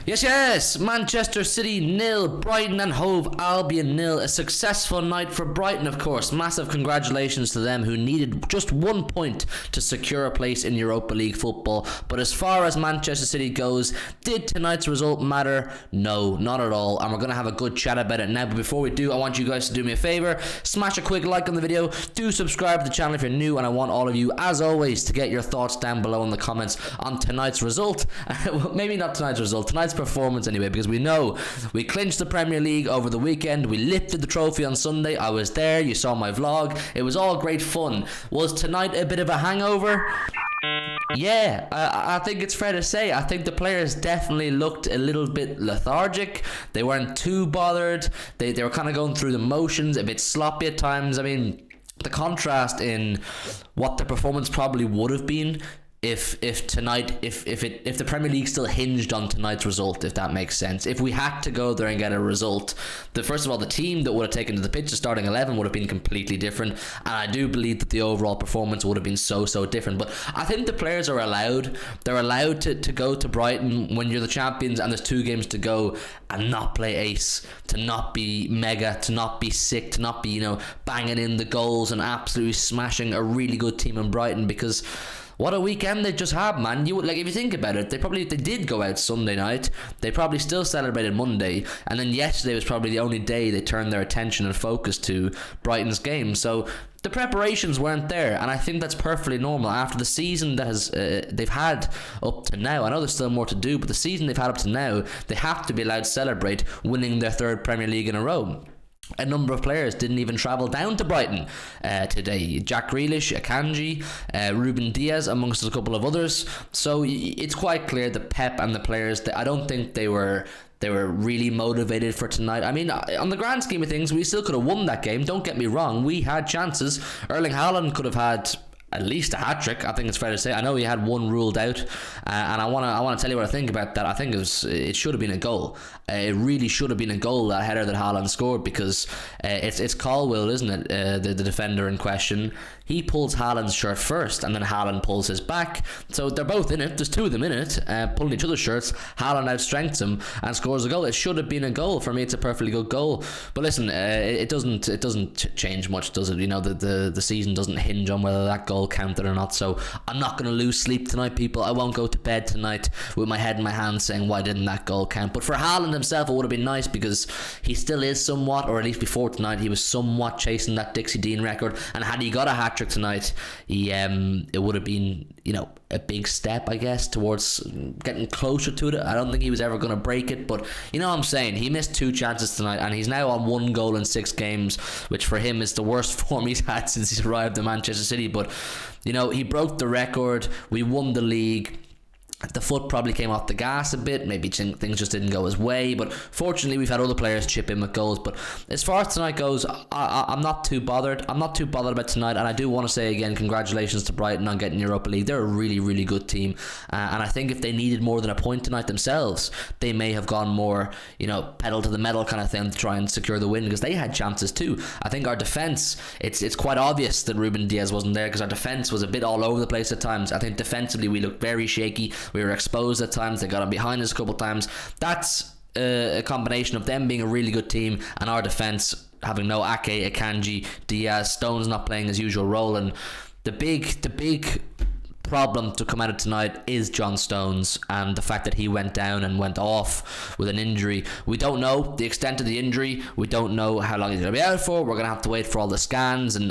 Yes, Manchester City 0, Brighton and Hove Albion 0. A successful night for Brighton, of course. Massive congratulations to them, who needed just 1 point to secure a place in Europa League football. But as far as Manchester City goes, did tonight's result matter? No, not at all. And we're going to have a good chat about it now. But before we do, I want you guys to do me a favour. Smash a quick like on the video. Do subscribe to the channel if you're new. And I want all of you, as always, to get your thoughts down below in the comments on tonight's result. Well, maybe not tonight's result. Tonight's performance anyway, because we know we clinched the Premier League over the weekend. We lifted the trophy on Sunday. I was there. You saw my vlog. It was all great fun. Was tonight a bit of a hangover? Yeah, I think it's fair to say. I think the players definitely looked a little bit lethargic. They weren't too bothered. They were kind of going through the motions, a bit sloppy at times. I mean, the contrast in what the performance probably would have been if the Premier League still hinged on tonight's result, if that makes sense. If we had to go there and get a result, first of all, the team that would have taken to the pitch, the starting 11, would have been completely different, and I do believe that the overall performance would have been so different. But I think the players are allowed. They're allowed to go to Brighton when you're the champions and there's 2 games to go and not play ace, to not be mega, to not be sick, to not be, banging in the goals and absolutely smashing a really good team in Brighton, because what a weekend they just had, man. If you think about it, they did go out Sunday night. They probably still celebrated Monday, and then yesterday was probably the only day they turned their attention and focus to Brighton's game. So the preparations weren't there, and I think that's perfectly normal after the season that has they've had up to now. I know there's still more to do, but the season they've had up to now, they have to be allowed to celebrate winning their 3rd Premier League in a row. A number of players didn't even travel down to Brighton today. Jack Grealish, Akanji, Ruben Diaz, amongst a couple of others. So it's quite clear that Pep and the players, I don't think they were really motivated for tonight. I mean, on the grand scheme of things, we still could have won that game. Don't get me wrong. We had chances. Erling Haaland could have had at least a hat-trick, I think it's fair to say. I know he had one ruled out, and I want to tell you what I think about that. I think it should have been a goal. It really should have been a goal, that header that Haaland scored, because it's Colwill, isn't it, the defender in question. He pulls Haaland's shirt first, and then Haaland pulls his back. So they're both in it. There's 2 of them in it, pulling each other's shirts. Haaland outstrengths him and scores a goal. It should have been a goal. For me, it's a perfectly good goal. But listen, it doesn't change much, does it? The season doesn't hinge on whether that goal counted or not. So I'm not going to lose sleep tonight, people. I won't go to bed tonight with my head in my hands saying, why didn't that goal count? But for Haaland himself, it would have been nice, because he still is somewhat, or at least before tonight, he was somewhat chasing that Dixie Dean record. And had he got a hat-trick tonight, it would have been, a big step, I guess, towards getting closer to it. I don't think he was ever going to break it, but you know what I'm saying. He missed 2 chances tonight, and he's now on 1 goal in 6 games, which for him is the worst form he's had since he's arrived in Manchester City. But he broke the record. We won the league. The foot probably came off the gas a bit. Maybe things just didn't go his way. But fortunately, we've had other players chip in with goals. But as far as tonight goes, I'm not too bothered. I'm not too bothered about tonight. And I do want to say again, congratulations to Brighton on getting Europa League. They're a really, really good team. And I think if they needed more than a point tonight themselves, they may have gone more, pedal to the metal kind of thing to try and secure the win, because they had chances too. I think our defence, it's quite obvious that Ruben Diaz wasn't there, because our defence was a bit all over the place at times. I think defensively we looked very shaky. We were exposed at times. They got on behind us a couple of times. That's a combination of them being a really good team and our defence having no Ake, Akanji, Diaz, Stones not playing his usual role. And the big problem to come out of tonight is John Stones, and the fact that he went down and went off with an injury. We don't know the extent of the injury. We don't know how long he's going to be out for. We're going to have to wait for all the scans and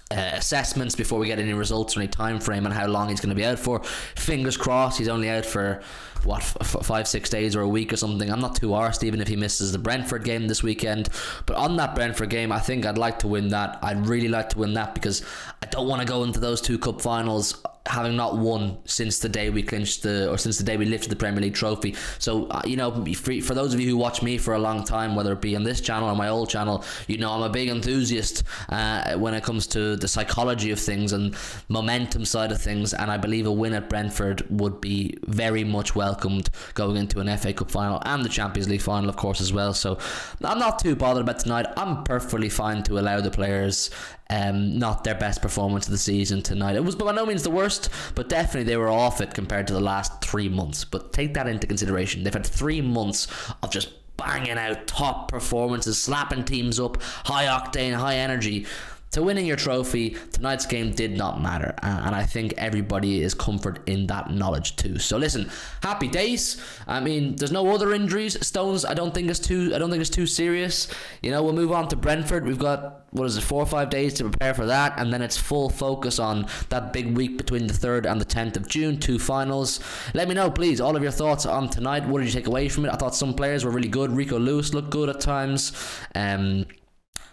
assessments before we get any results or any time frame on how long he's going to be out for. Fingers crossed he's only out for 5-6 days or a week or something. I'm not too arsed even if he misses the Brentford game this weekend. But on that Brentford game, I think I'd like to win that. I'd really like to win that, because I don't want to go into those 2 cup finals having not won since the day we clinched since the day we lifted the Premier League trophy. So for those of you who watch me for a long time, whether it be on this channel or my old channel, I'm a big enthusiast when it comes to the psychology of things and momentum side of things, and I believe a win at Brentford would be very much welcomed going into an FA Cup final and the Champions League final, of course, as well. So I'm not too bothered about tonight. I'm perfectly fine to allow the players Not their best performance of the season tonight. It was by no means the worst, but definitely they were off it compared to the last 3 months. But take that into consideration. They've had 3 months of just banging out top performances, slapping teams up, high octane, high energy. To winning your trophy, tonight's game did not matter, and I think everybody is comforted in that knowledge too. So listen, happy days. I mean, there's no other injuries. Stones, I don't think it's too serious. You know, we'll move on to Brentford. We've got 4 or 5 days to prepare for that, and then it's full focus on that big week between the 3rd and the 10th of June, 2 finals. Let me know, please, all of your thoughts on tonight. What did you take away from it? I thought some players were really good. Rico Lewis looked good at times.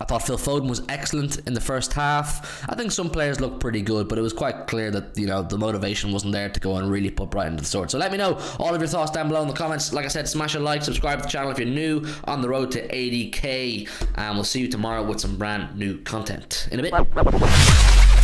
I thought Phil Foden was excellent in the first half. I think some players looked pretty good, but it was quite clear that, you know, the motivation wasn't there to go and really put Brighton to the sword. So let me know all of your thoughts down below in the comments. Like I said, smash a like, subscribe to the channel if you're new, on the road to 80k, and we'll see you tomorrow with some brand new content. In a bit.